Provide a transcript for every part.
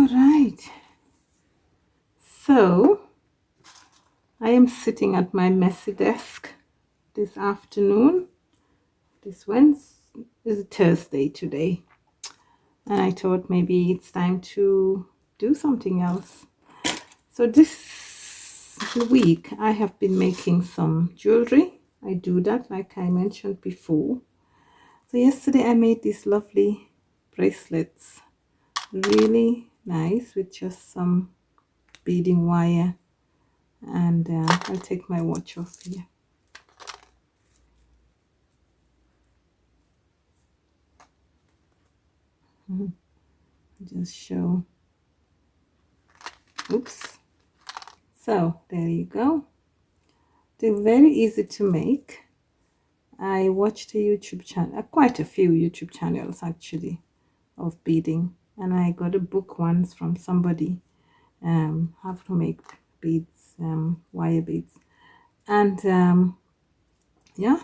All right, so I am sitting at my messy desk this afternoon. This Wednesday is Thursday today, and I thought maybe it's time to do something else. So this week I have been making some jewelry. I do that like I mentioned before. So yesterday I made these lovely bracelets, really nice, with just some beading wire. And I'll take my watch off here. Just show. Oops. So there you go. They're very easy to make. I watched a YouTube channel, quite a few YouTube channels actually, of beading, and I got a book once from somebody, how to make beads, wire beads, and yeah,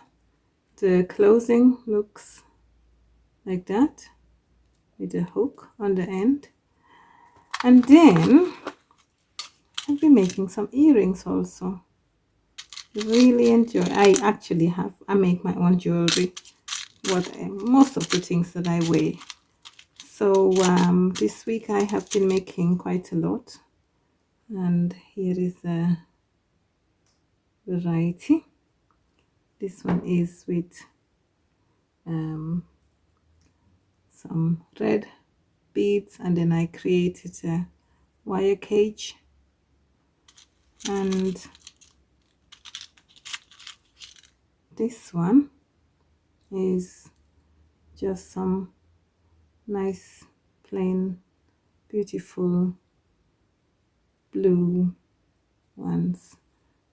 the closing looks like that with a hook on the end. And then I'll be making some earrings also. Really enjoy. I make my own jewelry. Most of the things that I wear. So this week I have been making quite a lot, and here is a variety. This one is with some red beads, and then I created a wire cage, and this one is just some nice plain beautiful blue ones.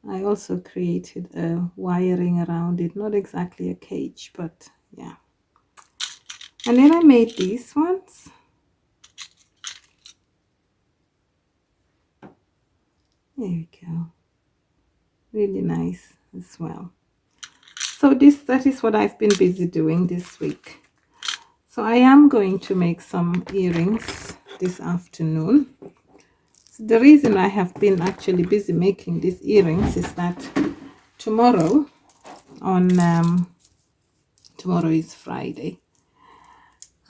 I also created a wiring around it, not exactly a cage, but yeah. And then I made these ones. There we go. Really nice as well. So that is what I've been busy doing this week. So I am going to make some earrings this afternoon. So the reason I have been actually busy making these earrings is that tomorrow is Friday.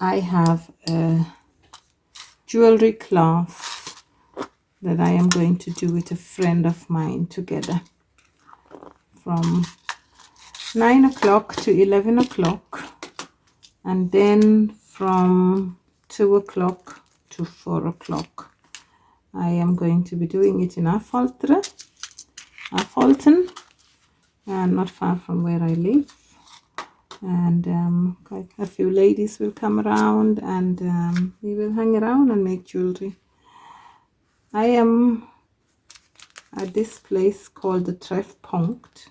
I have a jewelry class that I am going to do with a friend of mine together from 9 o'clock to 11 o'clock, and then from 2 o'clock to 4 o'clock. I am going to be doing it in Affolter, and not far from where I live. And quite a few ladies will come around, and we will hang around and make jewelry. I am at this place called the Treffpunkt.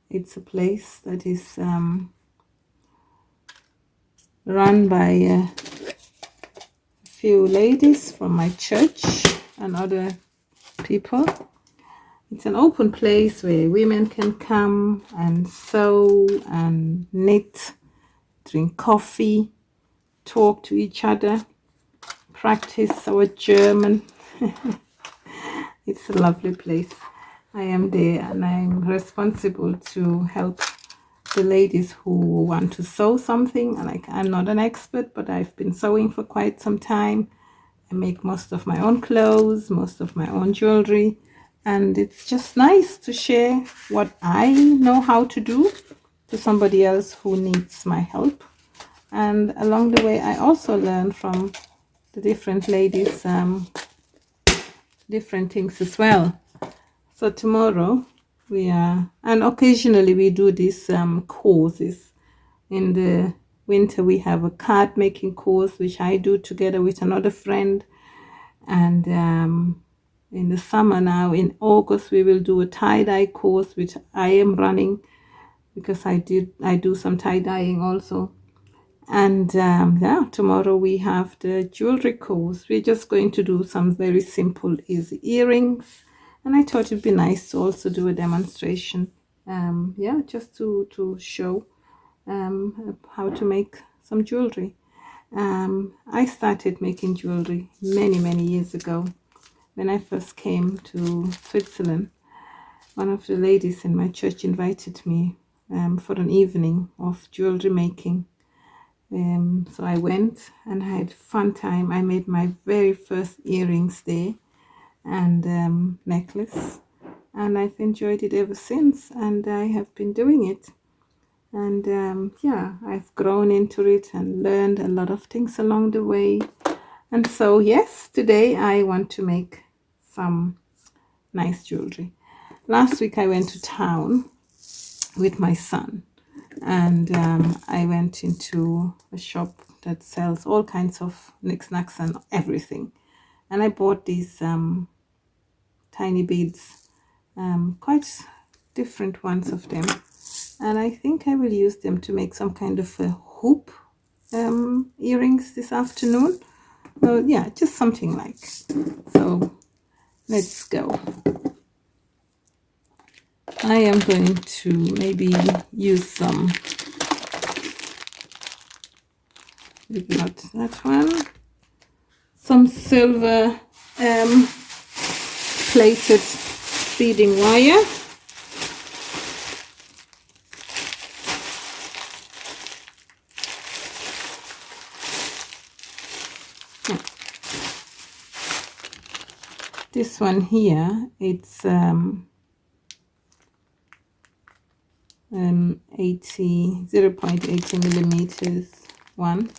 It's a place that is run by a few ladies from my church and other people. It's an open place where women can come and sew and knit, drink coffee, talk to each other, practice our German. It's a lovely place. I am there, and I'm responsible to help the ladies who want to sew something. And I'm not an expert, but I've been sewing for quite some time. I make most of my own clothes, most of my own jewelry, and it's just nice to share what I know how to do to somebody else who needs my help. And along the way I also learn from the different ladies different things as well. So tomorrow and occasionally we do these courses. In the winter we have a card making course, which I do together with another friend, and in the summer now in August we will do a tie-dye course, which I am running because I do some tie-dyeing also. And yeah, tomorrow we have the jewelry course. We're just going to do some very simple easy earrings, and I thought it'd be nice to also do a demonstration, just to show how to make some jewelry. I started making jewelry many years ago. When I first came to Switzerland, one of the ladies in my church invited me for an evening of jewelry making. So I went and I had a fun time. I made my very first earrings there and necklace, and I've enjoyed it ever since, and I have been doing it. And yeah, I've grown into it and learned a lot of things along the way. And so yes, today I want to make some nice jewelry. Last week I went to town with my son, and I went into a shop that sells all kinds of knickknacks and everything, and I bought these tiny beads, quite different ones of them, and I think I will use them to make some kind of a hoop earrings this afternoon. Yeah, just something like. So let's go. I am going to maybe use some, maybe not that one, some silver plated beading wire. This one here, it's 0.80 millimeters one,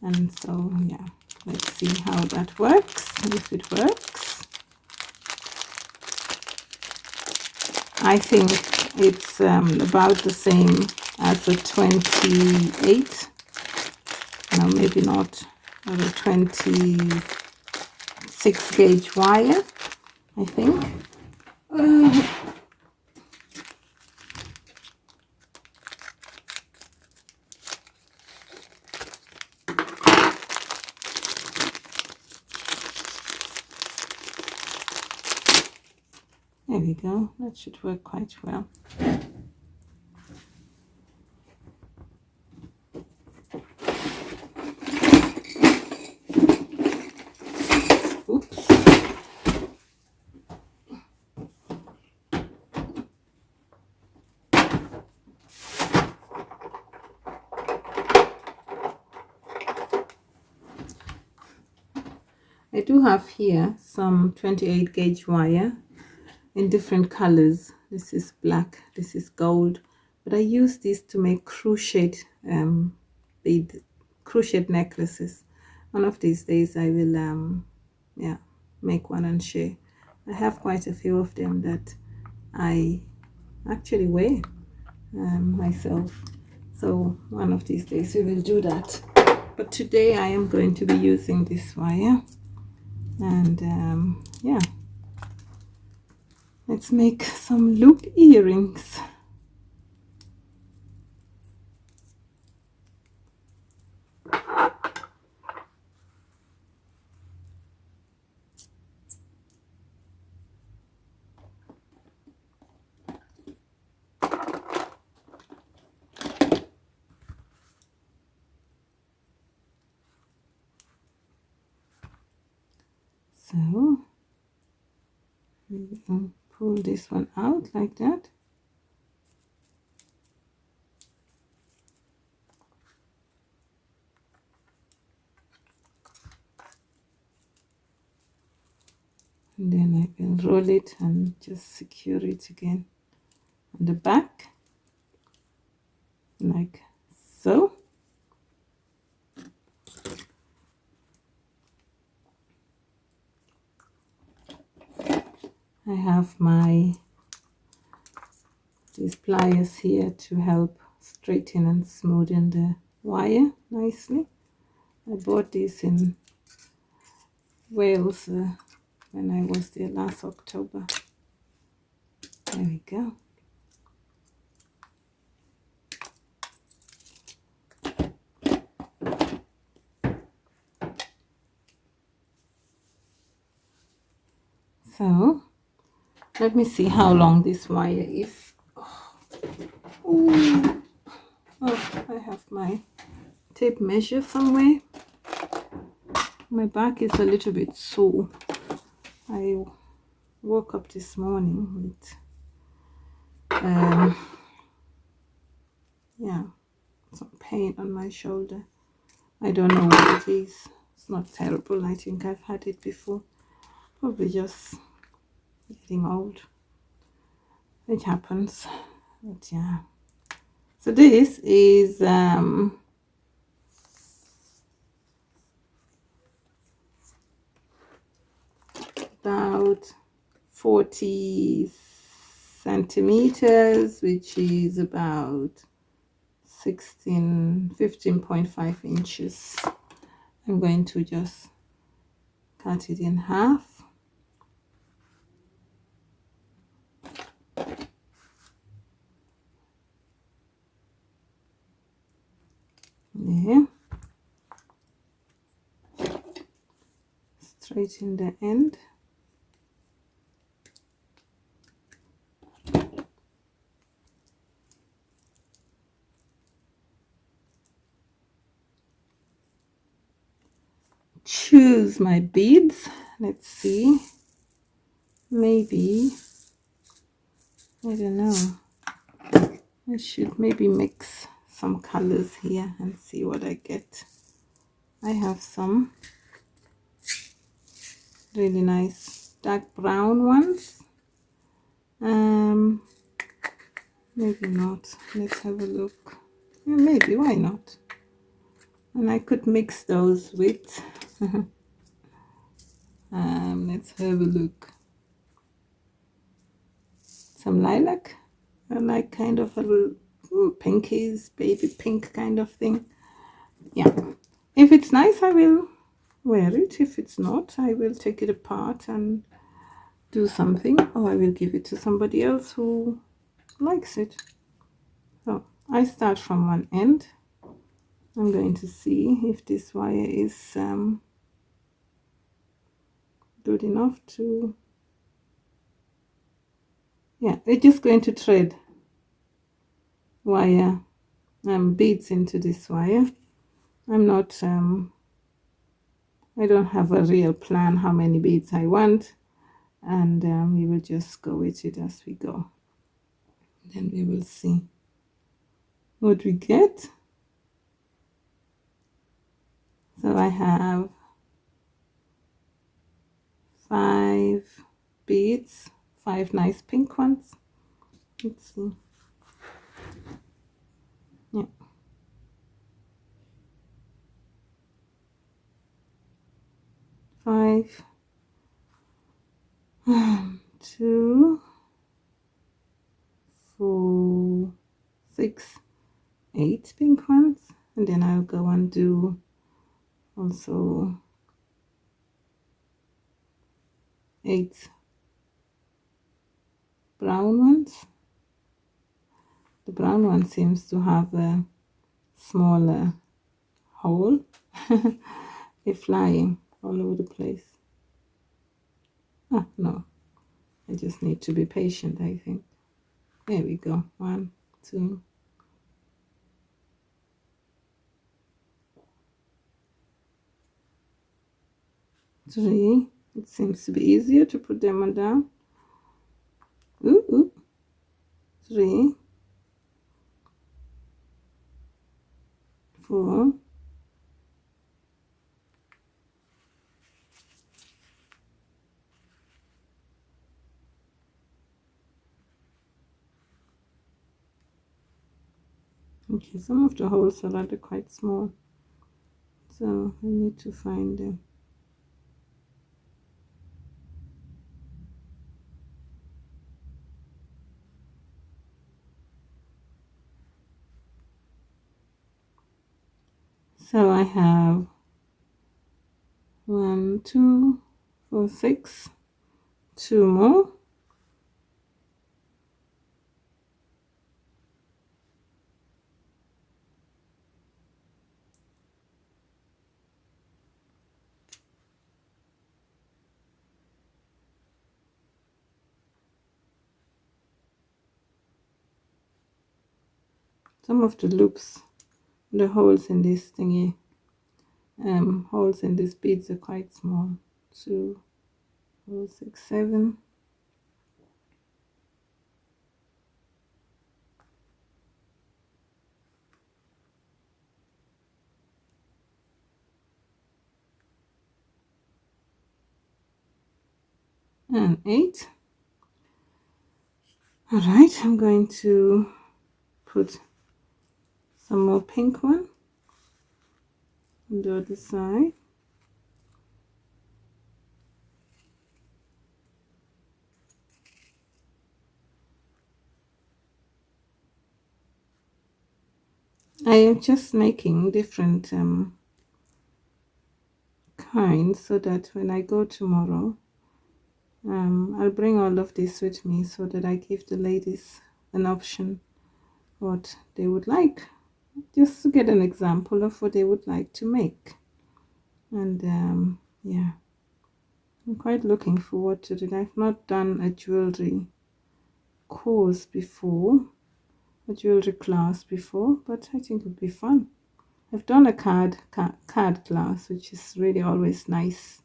and so yeah, let's see how that works, if it works. I think it's about the same as a 28, no, maybe not, or a 26 gauge wire, I think. There we go, that should work quite well. Oops. I do have here some 28 gauge wire in different colors. This is black, this is gold, but I use these to make crocheted crochet necklaces. One of these days I will yeah, make one and share. I have quite a few of them that I actually wear myself, so one of these days we will do that. But today I am going to be using this wire, and yeah, let's make some loop earrings. So we will pull this one out like that. And then I will roll it and just secure it again on the back, like so. I have these pliers here to help straighten and smoothen the wire nicely. I bought these in Wales when I was there last October. There we go. So let me see how long this wire is. Oh, I have my tape measure somewhere. My back is a little bit sore. I woke up this morning with yeah, some pain on my shoulder. I don't know what it is. It's not terrible. I think I've had it before. Probably just getting old. It happens. But yeah. So this is about 40 centimeters, which is about 15.5 inches. I'm going to just cut it in half. There. Straighten the end. Choose my beads. Let's see. Maybe, I don't know. I should maybe mix some colors here and see what I get. I have some really nice dark brown ones. Maybe not. Let's have a look. Yeah, maybe, why not? And I could mix those with let's have a look. Some lilac. I like kind of a little pinkies, baby pink kind of thing. Yeah, if it's nice I will wear it. If it's not, I will take it apart and do something, or I will give it to somebody else who likes it. So I start from one end. I'm going to see if this wire is good enough to, yeah, we're just going to thread wire beads into this wire. I'm not I don't have a real plan how many beads I want, and we will just go with it as we go. Then we will see what we get. So I have 5 beads, 5 nice pink ones. Let's see. Yeah. 5, 2, 4, 6, 8 pink ones, and then I'll go and do also 8 brown ones. The brown one seems to have a smaller hole. They're flying all over the place. Ah, no, I just need to be patient, I think. There we go. 1, 2, 3. It seems to be easier to put them on down. Ooh. 3, 4, 5. Okay, some of the holes are rather quite small, so I need to find them. So I have 1, 2, 4, 6, 2 more. Some of the loops, the holes in this thingy holes in these beads are quite small. 2, 4, 6, 7. And 8. All right, I'm going to put some more pink one on the other side. I am just making different kinds so that when I go tomorrow, I'll bring all of this with me so that I give the ladies an option what they would like, just to get an example of what they would like to make. And yeah, I'm quite looking forward to it. I've not done a jewelry course before, a jewelry class before, but I think it would be fun. I've done a card class, which is really always nice,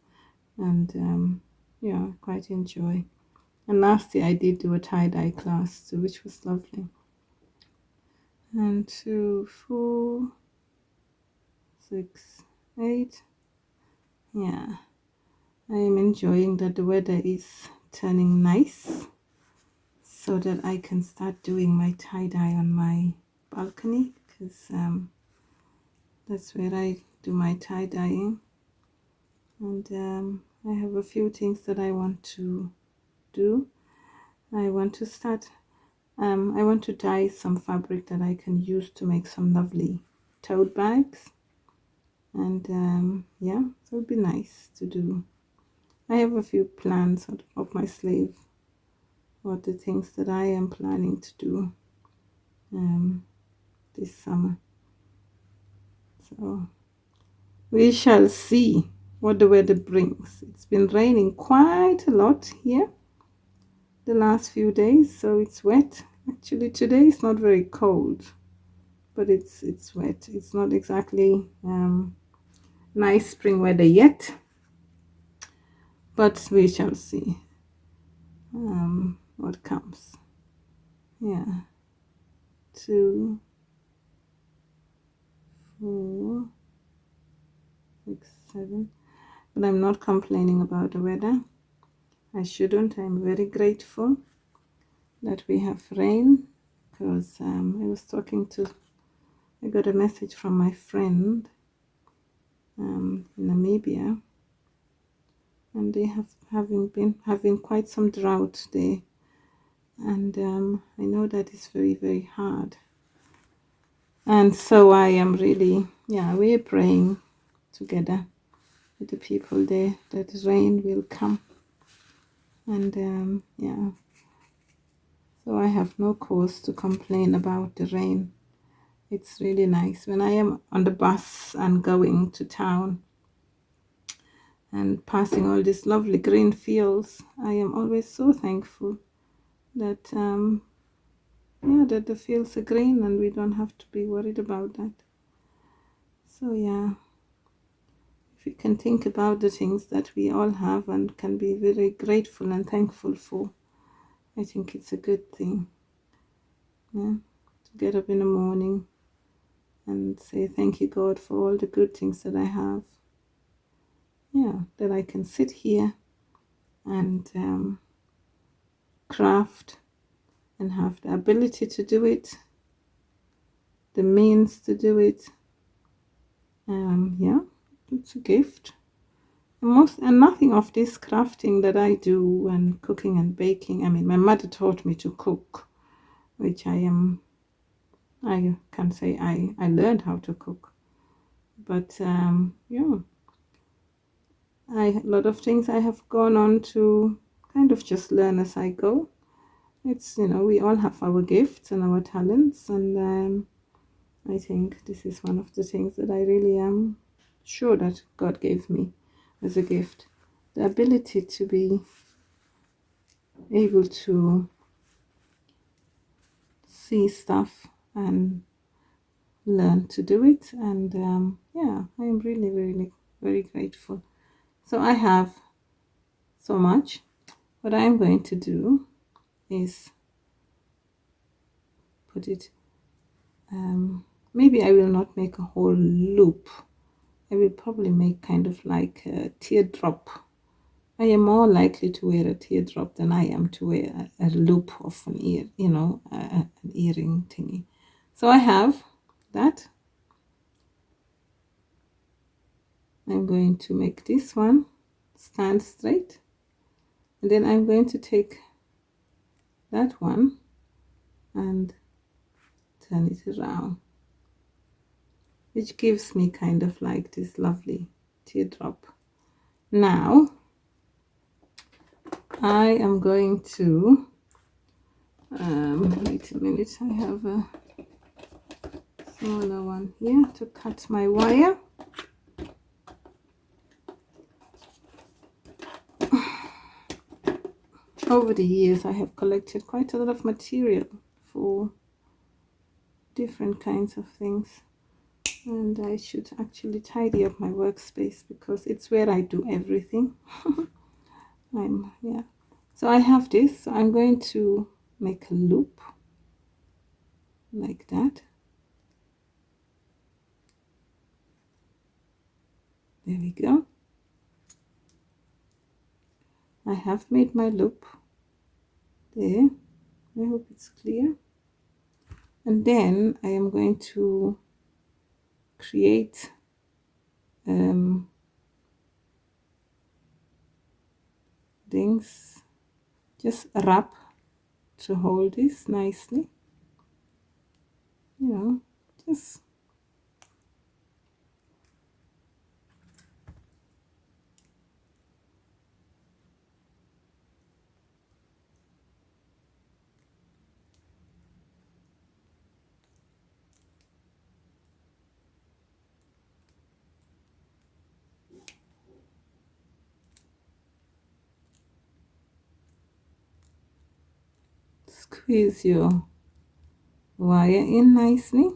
and yeah, quite enjoy. And last year I did do a tie-dye class too, which was lovely. And 2, 4, 6, 8. Yeah, I am enjoying that the weather is turning nice, so that I can start doing my tie-dye on my balcony, because that's where I do my tie-dyeing. And I have a few things that I want to do. I want to start, I want to dye some fabric that I can use to make some lovely tote bags. And yeah, so it'd be nice to do. I have a few plans up my sleeve, what the things that I am planning to do this summer. So we shall see what the weather brings. It's been raining quite a lot here the last few days, so it's wet. Actually, today is not very cold, but it's wet. It's not exactly nice spring weather yet, but we shall see what comes. Yeah, 2, 4, 6, 7. But I'm not complaining about the weather. I shouldn't. I'm very grateful that we have rain, because I got a message from my friend in Namibia, and they been having quite some drought there, and I know that is very, very hard. And so I am really, yeah, we're praying together with the people there that rain will come. And yeah, so I have no cause to complain about the rain. It's really nice when I am on the bus and going to town and passing all these lovely green fields. I am always so thankful that yeah, that the fields are green and we don't have to be worried about that. So yeah, if we can think about the things that we all have and can be very grateful and thankful for, I think it's a good thing. Yeah, to get up in the morning and say thank you, God, for all the good things that I have. Yeah, that I can sit here and craft and have the ability to do it, the means to do it. Yeah, it's a gift. And nothing of this crafting that I do and cooking and baking. I mean, my mother taught me to cook, which I can say I learned how to cook. But yeah, a lot of things I have gone on to kind of just learn as I go. It's, we all have our gifts and our talents, and I think this is one of the things that I really am sure that God gave me as a gift. The ability to be able to see stuff and learn to do it, and yeah, I am really, really very grateful. So I have so much. What I'm going to do is put it, maybe I will not make a whole loop. I will probably make kind of like a teardrop. I am more likely to wear a teardrop than I am to wear a loop of an ear, an earring thingy. So I have that. I'm going to make this one stand straight, and then I'm going to take that one and turn it around, which gives me kind of like this lovely teardrop. Now I am going to wait a minute, I have a smaller one here to cut my wire. Over the years I have collected quite a lot of material for different kinds of things, and I should actually tidy up my workspace because it's where I do everything. Yeah, so I have this, so I'm going to make a loop like that. There we go. I have made my loop there. I hope it's clear. And then I am going to create things, just wrap to hold this nicely, just squeeze your wire in nicely.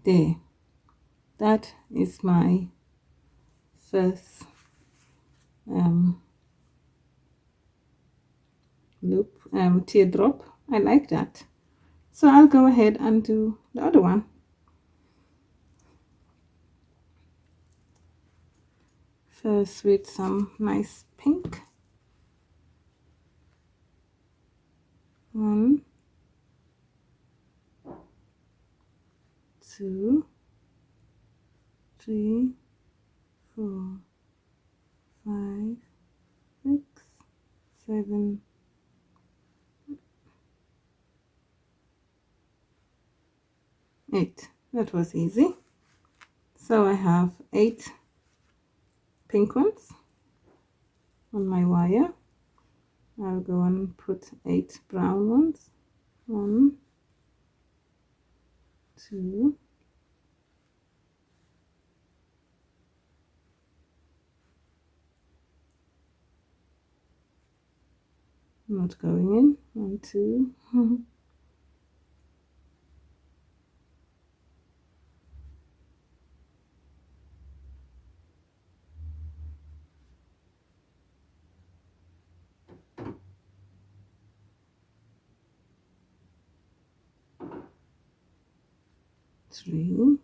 There, that is my first loop, teardrop. I like that, so I'll go ahead and do the other one. First with some nice pink. 1, 2, 3, 4, 5, 6, 7, 8. That was easy. So I have 8 pink ones on my wire. I'll go and put 8 brown ones. 1, 2, not going in. 1, 2. 3.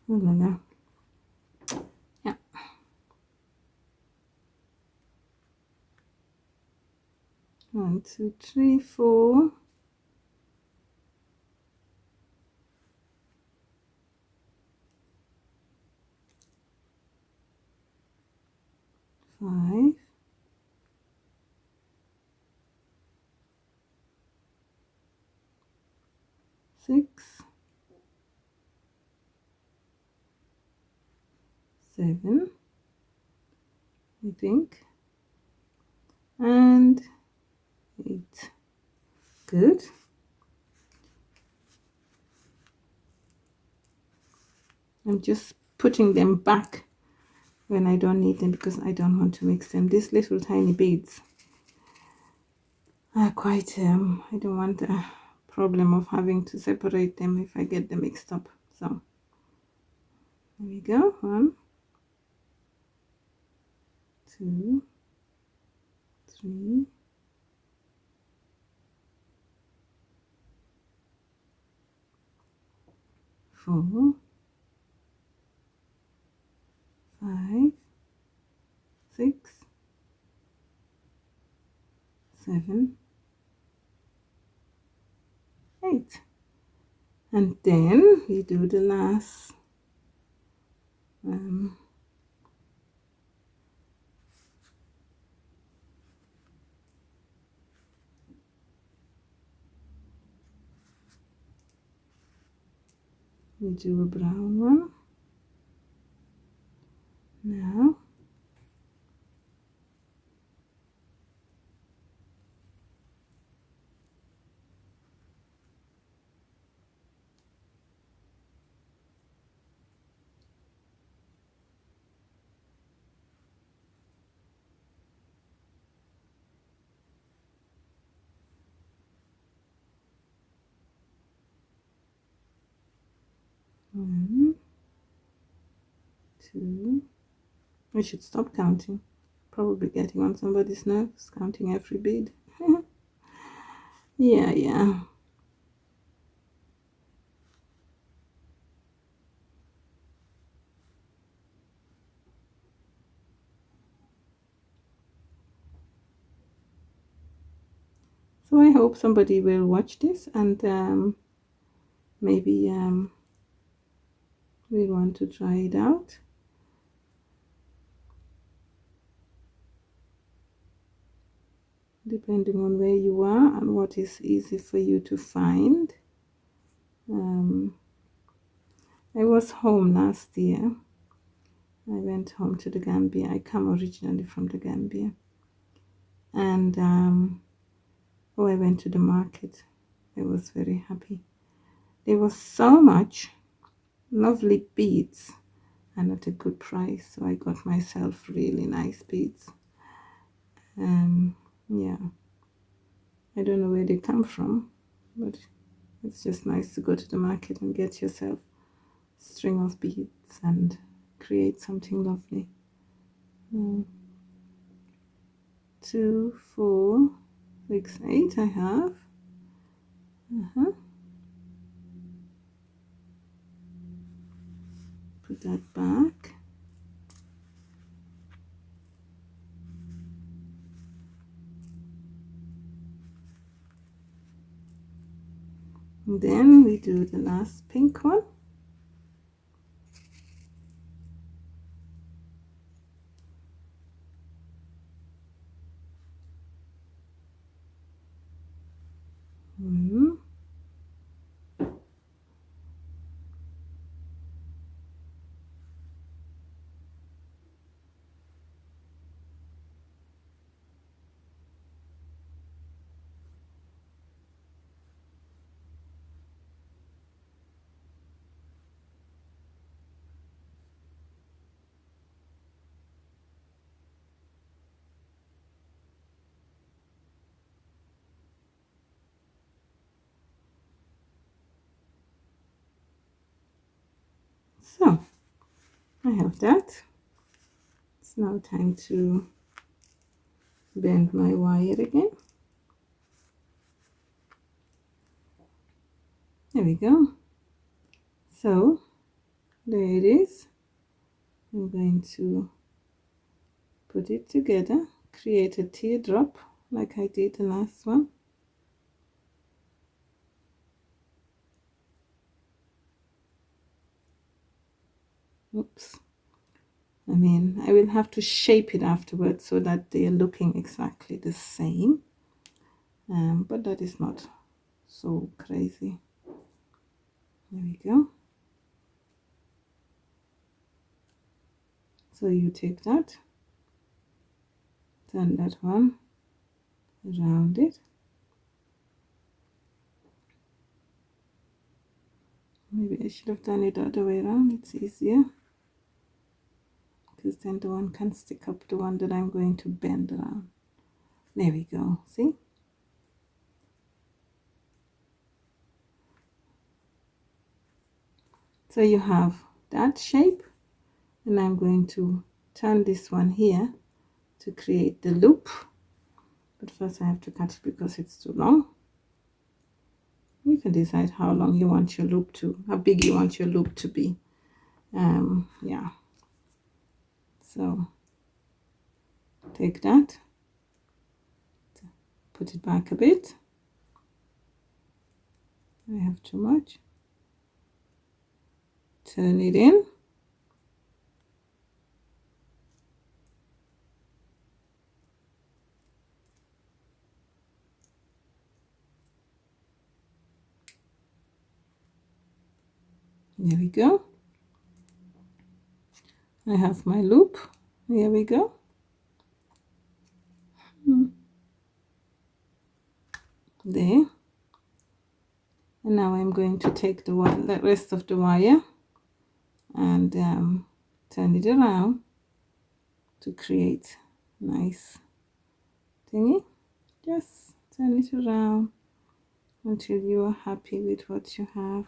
Oh, no. Yeah. 1, 2, 3, 4. 5. 6. 7, I think, and 8. Good. I'm just putting them back when I don't need them because I don't want to mix them. These little tiny beads are quite, I don't want a problem of having to separate them if I get them mixed up. So there we go. 1, 2, 3, 4, 5, 6, 7, 8. And then we do the last we do a brown one now. One, 2. I should stop counting. Probably getting on somebody's nerves, counting every bead. Yeah. So I hope somebody will watch this and maybe we want to try it out. Depending on where you are and what is easy for you to find. I was home last year. I went home to the Gambia. I come originally from the Gambia. And I went to the market. I was very happy. There was so much lovely beads and at a good price. So I got myself really nice beads. Yeah. I don't know where they come from, but it's just nice to go to the market and get yourself a string of beads and create something lovely. 2, 4, 6, 8 I have. Put that back. And then we do the last pink one. So I have that. It's now time to bend my wire again. There we go. So there it is. I'm going to put it together, create a teardrop like I did the last one. Oops. I will have to shape it afterwards so that they are looking exactly the same. But that is not so crazy. There we go. So you take that, turn that one around it. Maybe I should have done it the other way around. It's easier, because then the one can stick up the one that I'm going to bend around. There we go, see? So you have that shape, and I'm going to turn this one here to create the loop. But first I have to cut it because it's too long. You can decide how long you want your loop to, how big you want your loop to be. Yeah. So take that, put it back a bit. I have too much. Turn it in. There we go. I have my loop. Here we go. There. And now I'm going to take the rest of the wire and turn it around to create a nice thingy. Just turn it around until you are happy with what you have.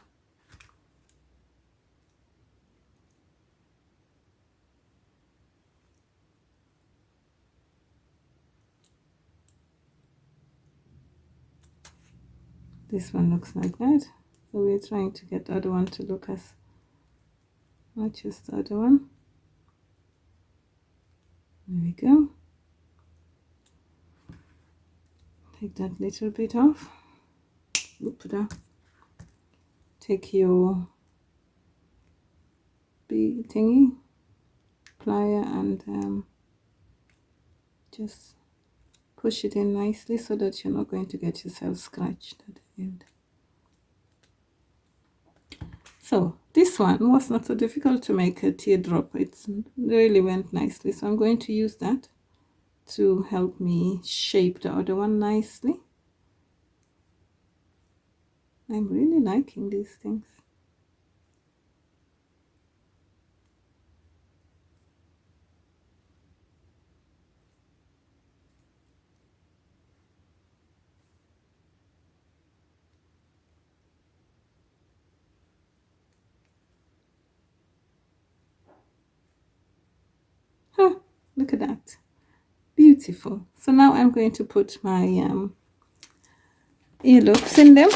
This one looks like that, so we're trying to get the other one to look as much as the other one. There we go. Take that little bit off. Take your bead thingy, plier, and just push it in nicely so that you're not going to get yourself scratched at the end. So this one was not so difficult to make a teardrop. It really went nicely, so I'm going to use that to help me shape the other one nicely. I'm really liking these things. Huh, look at that. Beautiful. So now I'm going to put my earlobes in them.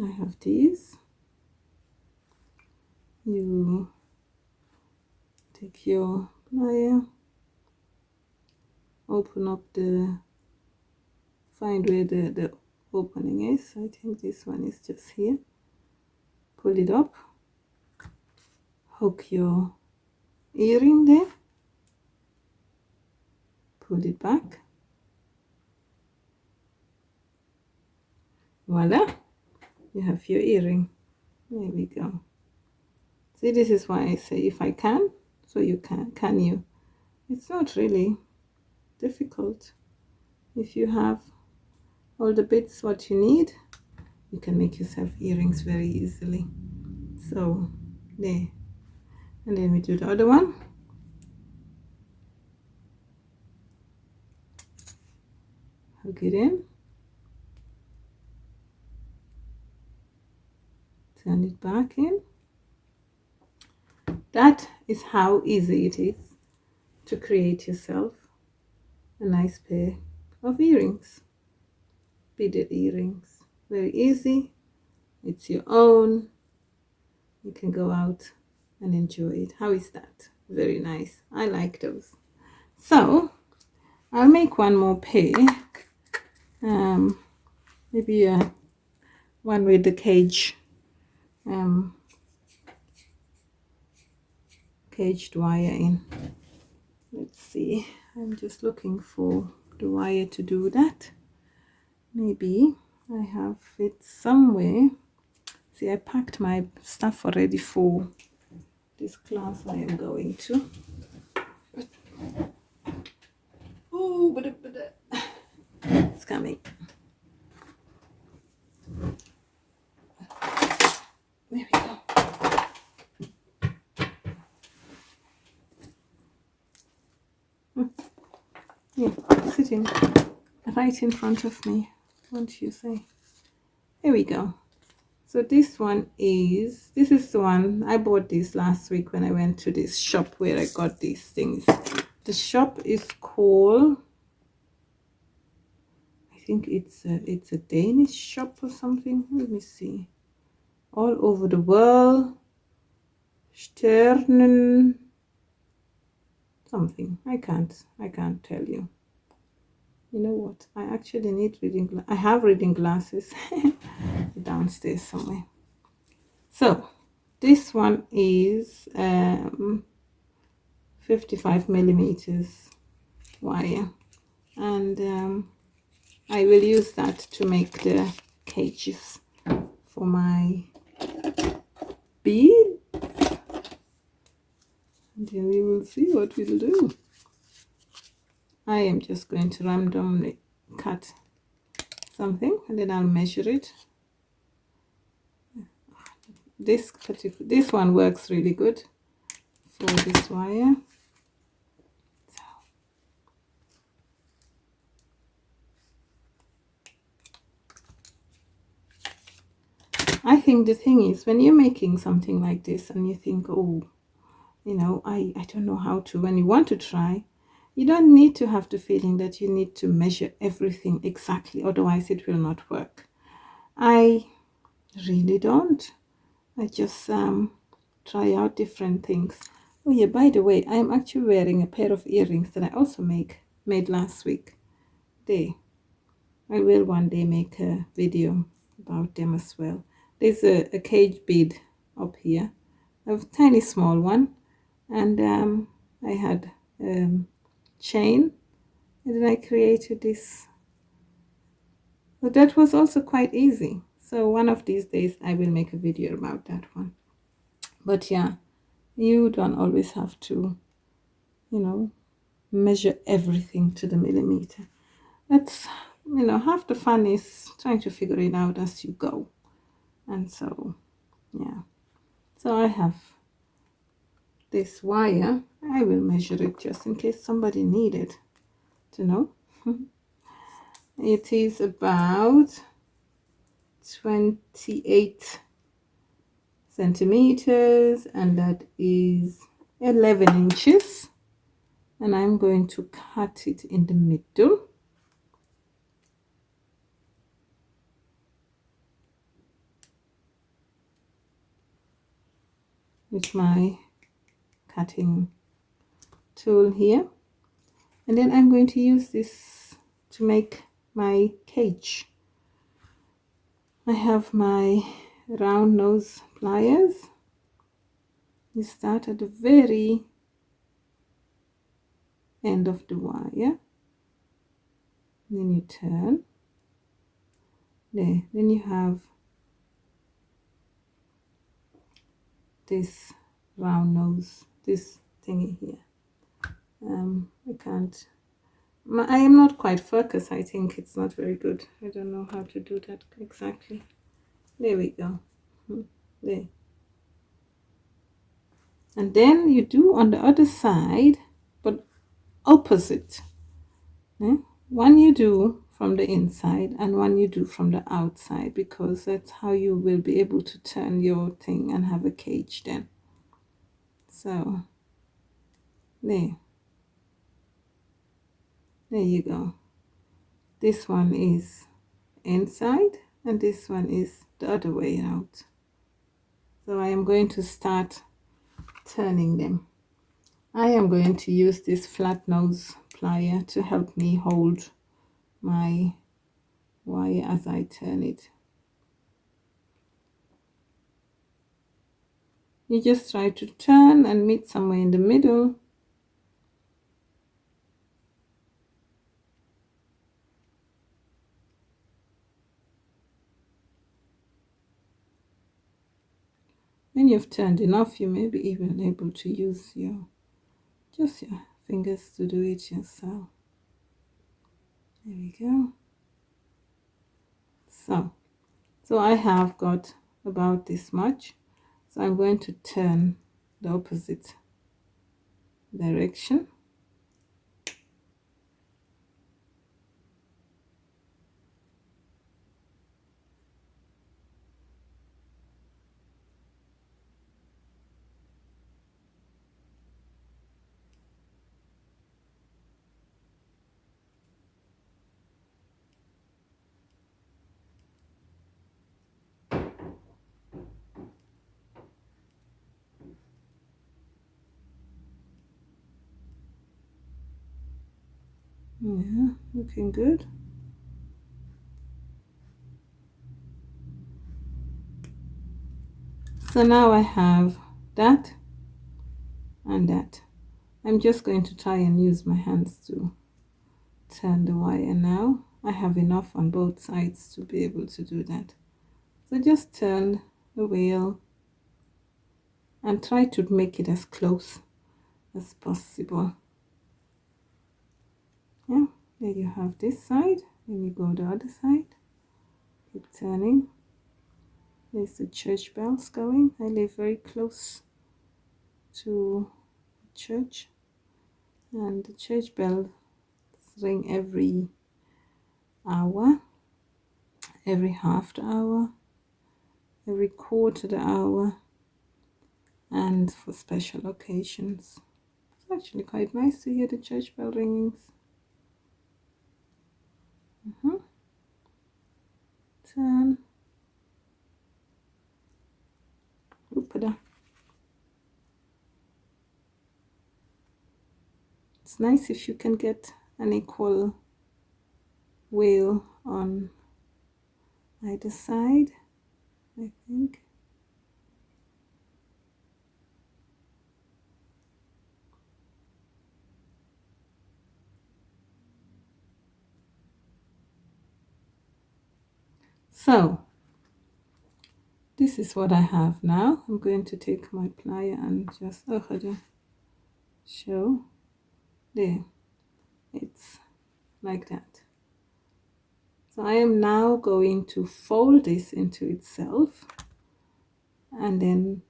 I have these. You take your plier, open up find where the opening is. I think this one is just here. Pull it up, hook your earring there, pull it back. Voila, you have your earring. There we go. See, this is why I say if I can, so you can you? It's not really difficult. If you have all the bits what you need, you can make yourself earrings very easily. So there, and then we do the other one. Hook it in, turn it back in. That is how easy it is to create yourself a nice pair of earrings, beaded earrings. Very easy. It's your own. You can go out and enjoy it. How is that? Very nice. I like those. So I'll make one more pair. Maybe one with the caged wire in. Let's see. I'm just looking for the wire to do that. Maybe I have it somewhere. See, I packed my stuff already for this class I am going to. Oh, but it's coming. There we go. Yeah, sitting right in front of me, won't you say? Here we go. So this is the one I bought this last week when I went to this shop where I got these things. The shop is called, I think it's a Danish shop or something. Let me see. All over the world. Sternen something. I can't tell you. You know what? I actually need reading. I have reading glasses downstairs somewhere. So this one is 55 millimeters wire, and I will use that to make the cages for my beads, and then we will see what we'll do. I am just going to randomly cut something and then I'll measure it. This one works really good for this wire. So. I think the thing is, when you're making something like this and you think, oh, you know, I don't know how to, when you want to try, you don't need to have the feeling that you need to measure everything exactly, otherwise it will not work. I really don't. I just try out different things. Oh yeah, by the way, I'm actually wearing a pair of earrings that I also made last week. I will one day make a video about them as well. There's a cage bead up here, a tiny small one, and I had chain, and then I created this. But that was also quite easy. So one of these days I will make a video about that one. But yeah, you don't always have to, you know, measure everything to the millimeter. That's, you know, half the fun is trying to figure it out as you go. And so, yeah. So I have this wire. I will measure it just in case somebody needed to know. It is about 28 centimeters, and that is 11 inches. And I'm going to cut it in the middle. With my cutting tool here, and then I'm going to use this to make my cage. I have my round nose pliers. You start at the very end of the wire, then you turn there, then you have this round nose, this thingy here. I am not quite focused. I think it's not very good. I don't know how to do that exactly. There we go. There. And then you do on the other side, but opposite. One you do from the inside and one you do from the outside, because that's how you will be able to turn your thing and have a cage then. So there you go. This one is inside and this one is the other way out. So I am going to start turning them. I am going to use this flat nose plier to help me hold my wire as I turn it. You just try to turn and meet somewhere in the middle. When you've turned enough, you may be even able to use your fingers to do it yourself. There we go. So I have got about this much, so I'm going to turn the opposite direction. Yeah, looking good. So now I have that and that. I'm just going to try and use my hands to turn the wire now. I have enough on both sides to be able to do that. So just turn the wheel and try to make it as close as possible. Yeah, there you have this side. Then you go the other side. Keep turning. There's the church bells going. I live very close to church, and the church bells ring every hour, every half the hour, every quarter the hour, and for special occasions. It's actually quite nice to hear the church bell ringings. Turn. Oopada. It's nice if you can get an equal wheel on either side, I think. So this is what I have now. I'm going to take my plier and just show. There, it's like that. So I am now going to fold this into itself and then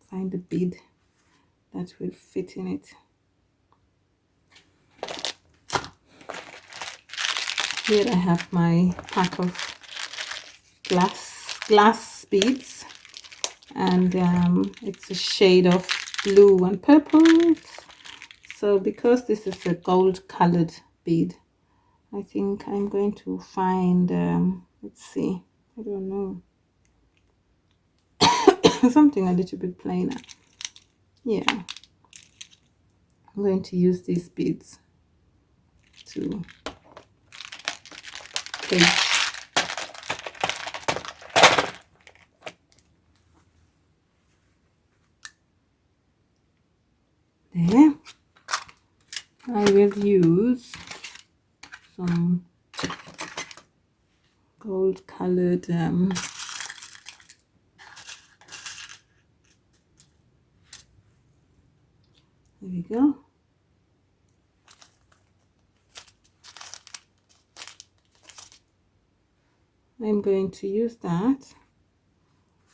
find a bead that will fit in it. Here I have my pack of glass beads, and it's a shade of blue and purple. So because this is a gold colored bead, I think I'm going to find let's see, I don't know, something a little bit plainer. Yeah, I'm going to use these beads to cage. There, I will use some gold colored there we go. I'm going to use that.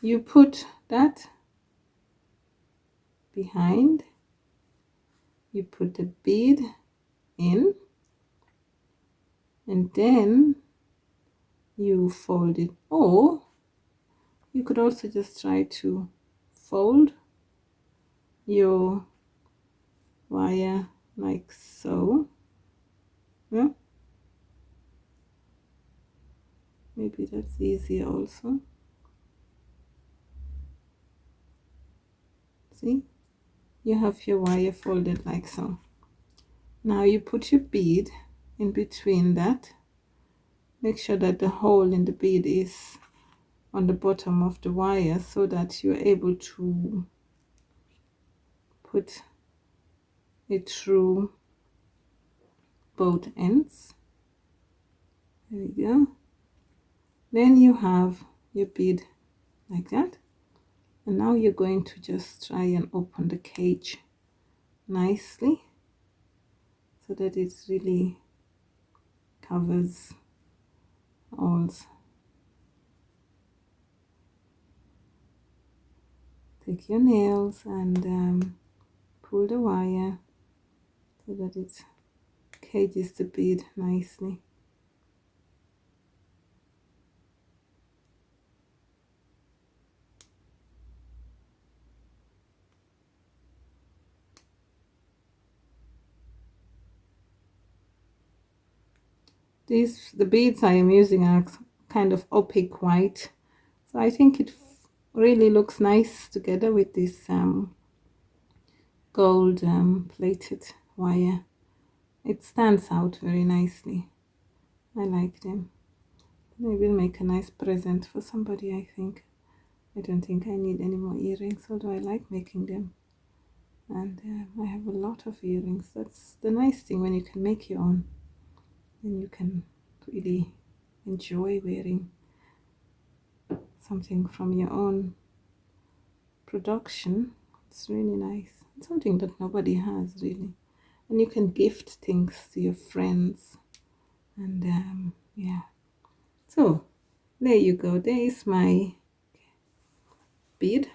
You put that behind, you put the bead in, and then you fold it, or you could also just try to fold your wire like so. Yeah, maybe that's easier also. See, you have your wire folded like so. Now you put your bead in between that. Make sure that the hole in the bead is on the bottom of the wire so that you're able to put it through both ends. There we go. Then you have your bead like that. And now you're going to just try and open the cage nicely so that it really covers all. Take your nails and pull the wire so that it cages the bead nicely. The beads I am using are kind of opaque white, so I think it really looks nice together with this gold plated wire. It stands out very nicely. I like them. They will make a nice present for somebody, I think. I don't think I need any more earrings, although I like making them. And I have a lot of earrings. That's the nice thing when you can make your own. Then you can really enjoy wearing something from your own production. It's really nice. It's something that nobody has, really. And you can gift things to your friends. And yeah. So, there you go. There is my bead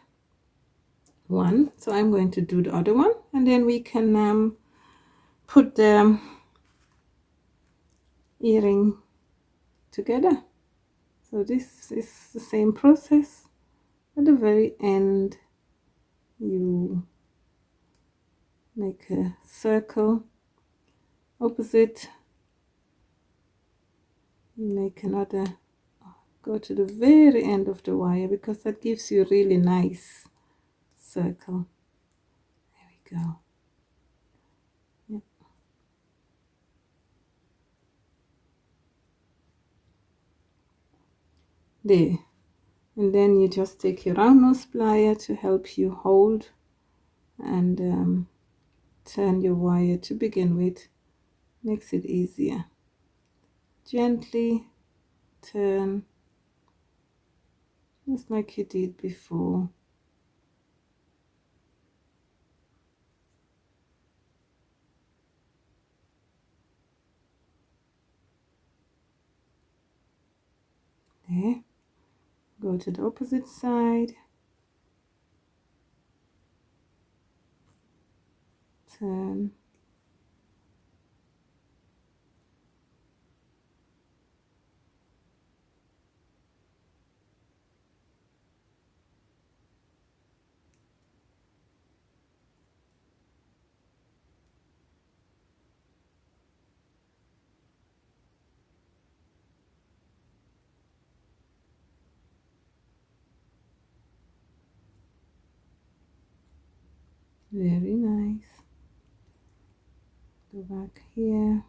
one. So I'm going to do the other one. And then we can put the earring together. So this is the same process. At the very end, you make a circle opposite, you make another, go to the very end of the wire, because that gives you a really nice circle. There we go. Yep. There. And then you just take your round nose plier to help you hold and turn your wire to begin with. Makes it easier. Gently turn, just like you did before. There. Go to the opposite side. Turn. Very nice. Go back here.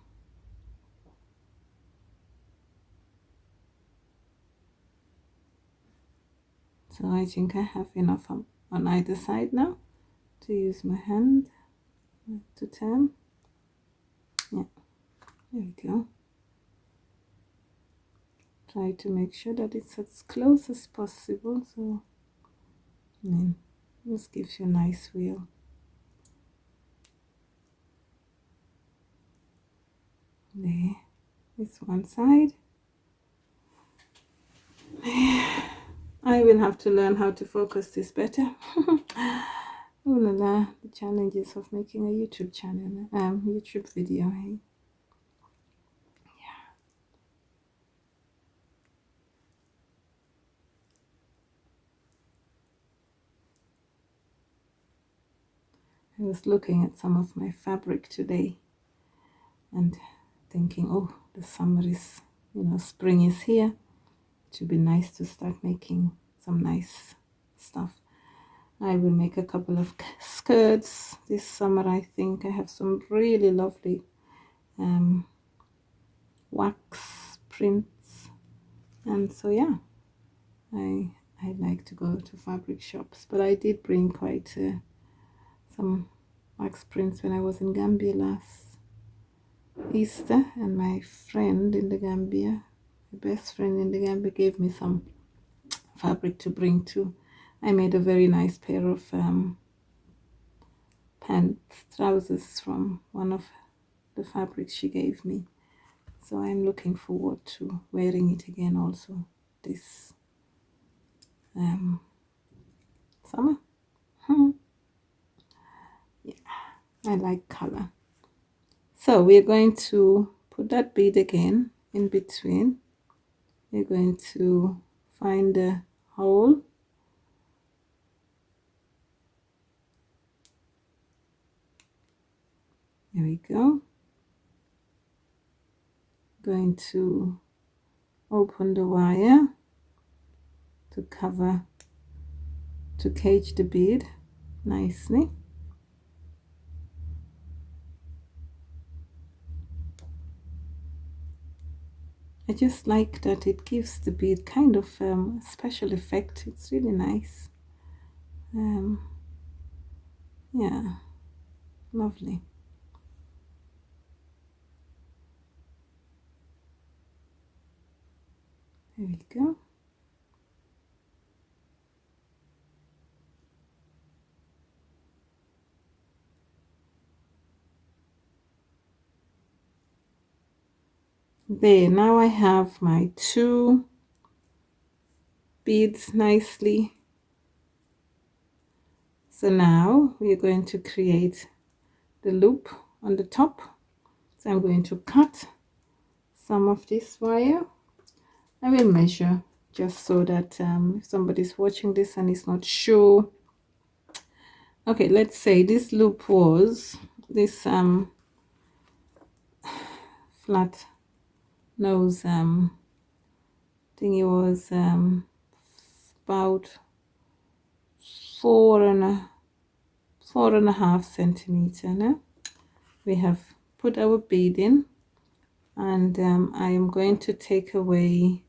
So I think I have enough on either side now to use my hand to turn. Yeah, there we go. Try to make sure that it's as close as possible, so this gives you a nice wheel. There, this one side. I will have to learn how to focus this better. Oh la la, the challenges of making a YouTube channel, YouTube video, hey? Yeah. I was looking at some of my fabric today and thinking, oh, the summer is, spring is here. It should be nice to start making some nice stuff. I will make a couple of skirts this summer. I think I have some really lovely wax prints, and so yeah, I like to go to fabric shops, but I did bring quite some wax prints when I was in Gambia last Easter, and my friend in the Gambia, my best friend in the Gambia, gave me some fabric to bring too. I made a very nice pair of trousers from one of the fabrics she gave me. So I'm looking forward to wearing it again also this summer. Yeah, I like color. So we're going to put that bead again in between. We're going to find a hole. There we go. Going to open the wire to cover, to cage the bead nicely. I just like that it gives the bead kind of special effect. It's really nice. Yeah, lovely. There we go. There, now I have my 2 beads nicely. So now we are going to create the loop on the top. So I'm going to cut some of this wire. I will measure just so that if somebody's watching this and is not sure. Okay, let's say this loop was this flat nose thingy was about 4.5 centimeter. Now we have put our bead in, and I am going to take away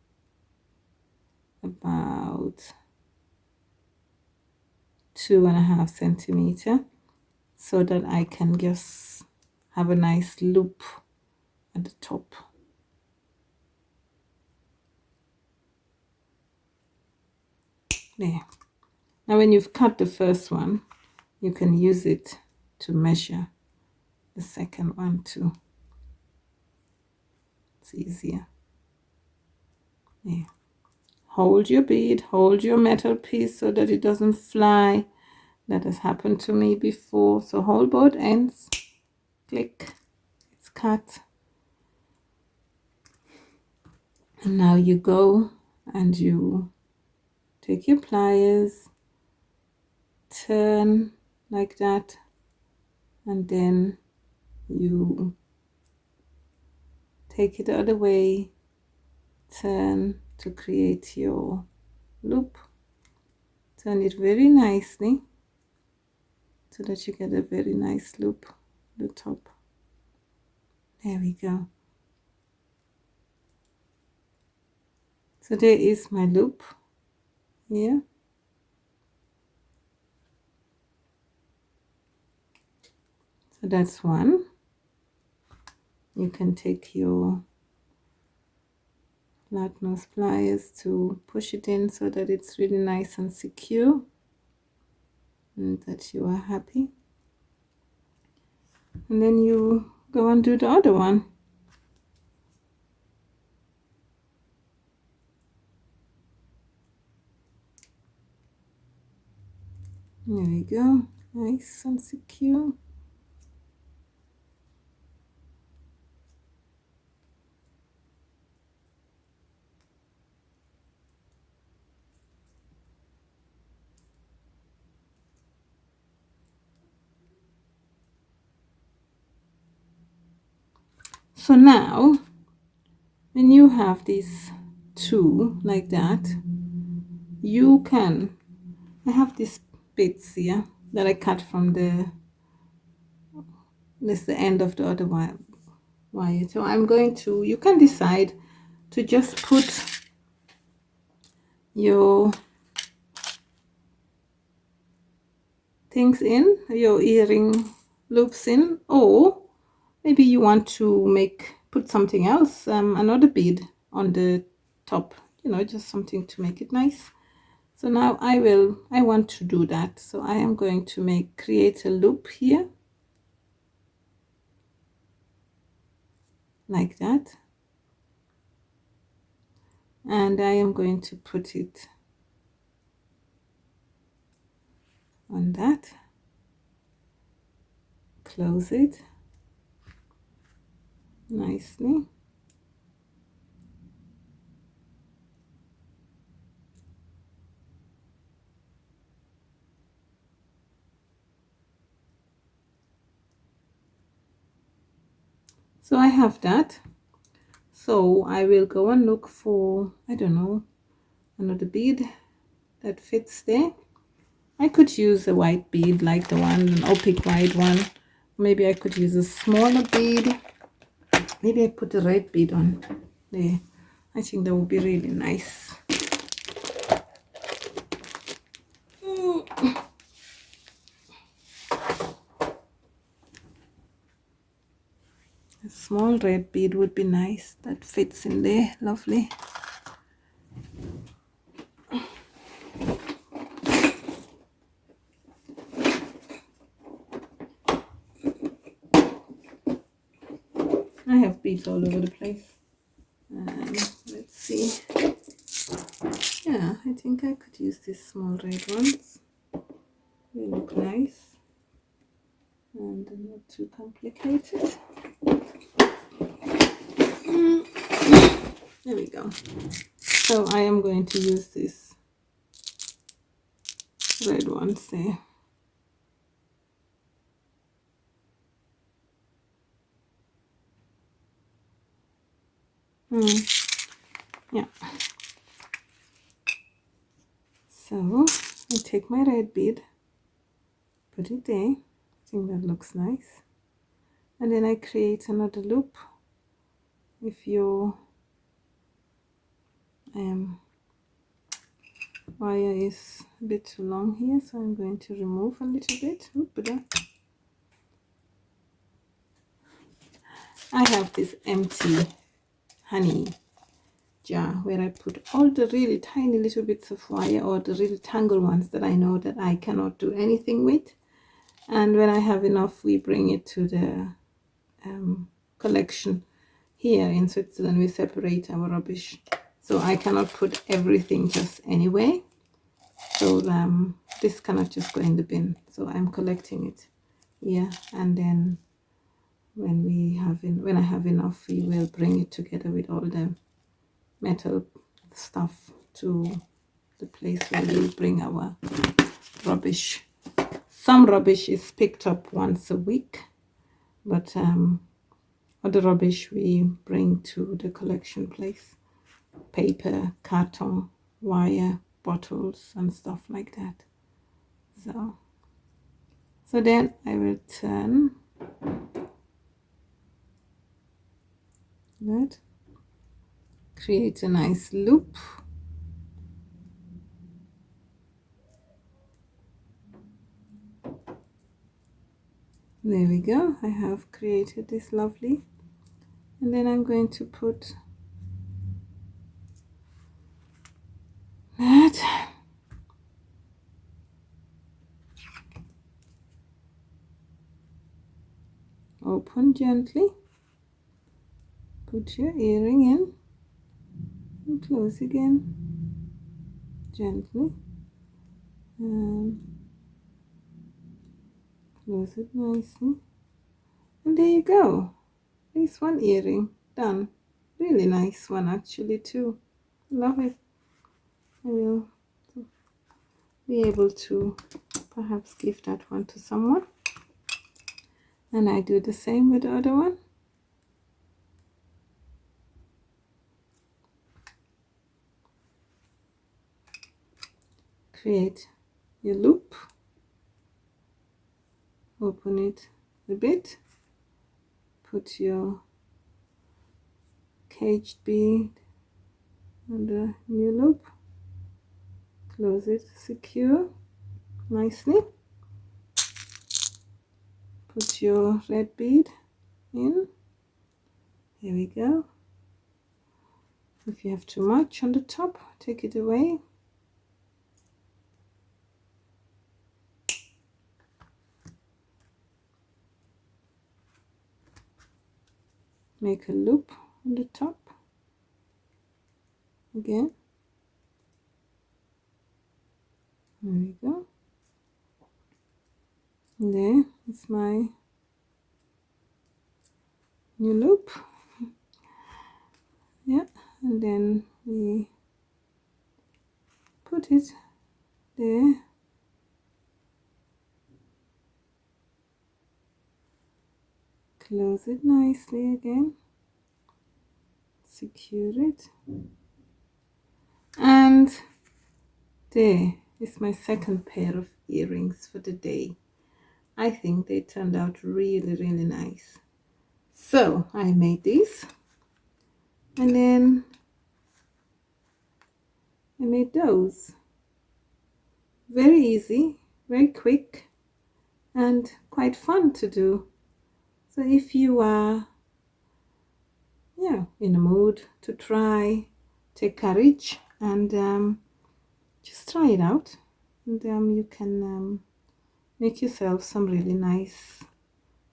about 2.5 centimeter so that I can just have a nice loop at the top. There. Now when you've cut the first one, you can use it to measure the second one too. It's easier. There. Hold your bead, hold your metal piece so that it doesn't fly. That has happened to me before. So hold both ends, click, it's cut. And now you go and you take your pliers, turn like that, and then you take it the other way, turn to create your loop. Turn it very nicely so that you get a very nice loop at the top. There we go. So there is my loop here. So that's one. You can take your flat nose pliers to push it in so that it's really nice and secure and that you are happy. And then you go and do the other one. There we go, nice and secure. So now when you have these 2 like that, you can, I have these bits here that I cut from the end of the other wire. So I'm going to, you can decide to just put your things in, your earring loops in, or maybe you want to put something else, another bead on the top, you know, just something to make it nice. So now I want to do that. So I am going to create a loop here, like that. And I am going to put it on that, close it nicely. So I have that. So I will go and look for, I don't know, another bead that fits there. I could use a white bead like the one, an opaque white one. Maybe I could use a smaller bead. Maybe I put a red bead on there. I think that would be really nice. A small red bead would be nice. That fits in there, lovely. I have beads all over the place. Let's see. Yeah, I think I could use these small red ones. They look nice and not too complicated. There we go. So I am going to use these red ones there. Yeah. So I take my red bead, put it there. I think that looks nice. And then I create another loop. If your wire is a bit too long here, so I'm going to remove a little bit. I have this empty honey jar where I put all the really tiny little bits of wire, or the really tangled ones that I know that I cannot do anything with. And when I have enough, we bring it to the collection. Here in Switzerland, we separate our rubbish, so I cannot put everything just anywhere. So this cannot just go in the bin, so I'm collecting it here, and then when I have enough, we will bring it together with all the metal stuff to the place where we bring our rubbish. Some rubbish is picked up once a week, but other rubbish we bring to the collection place. Paper, carton, wire, bottles and stuff like that. So then I will turn that, create a nice loop. There we go. I have created this lovely, and then I'm going to put that. Open gently, put your earring in and close again gently, close it nicely, and there you go. This one earring done. Really nice one actually too. Love it. I will be able to perhaps give that one to someone, and I do the same with the other one. Create your loop, open it a bit, put your caged bead on the new loop, close it secure nicely, put your red bead in. Here we go. If you have too much on the top, take it away. make a loop on the top again. There we go. And there is my new loop. Yeah, and then we put it there. Close it nicely again. Secure it. And there is my second pair of earrings for the day. I think they turned out really, really nice. So I made these, and then I made those. Very easy, very quick, and quite fun to do. So if you are in a mood to try, take courage and just try it out, and you can make yourself some really nice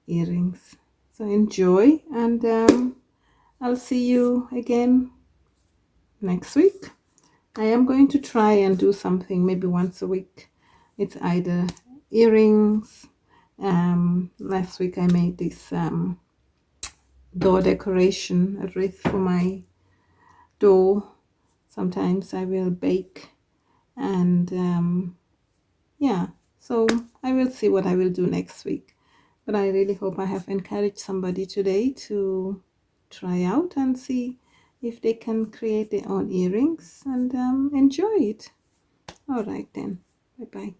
earrings. So enjoy, and I'll see you again next week. I am going to try and do something maybe once a week. It's either earrings. Last week I made this door decoration, a wreath for my door. Sometimes I will bake, and yeah, so I will see what I will do next week. But I really hope I have encouraged somebody today to try out and see if they can create their own earrings and enjoy it. All right then. Bye bye.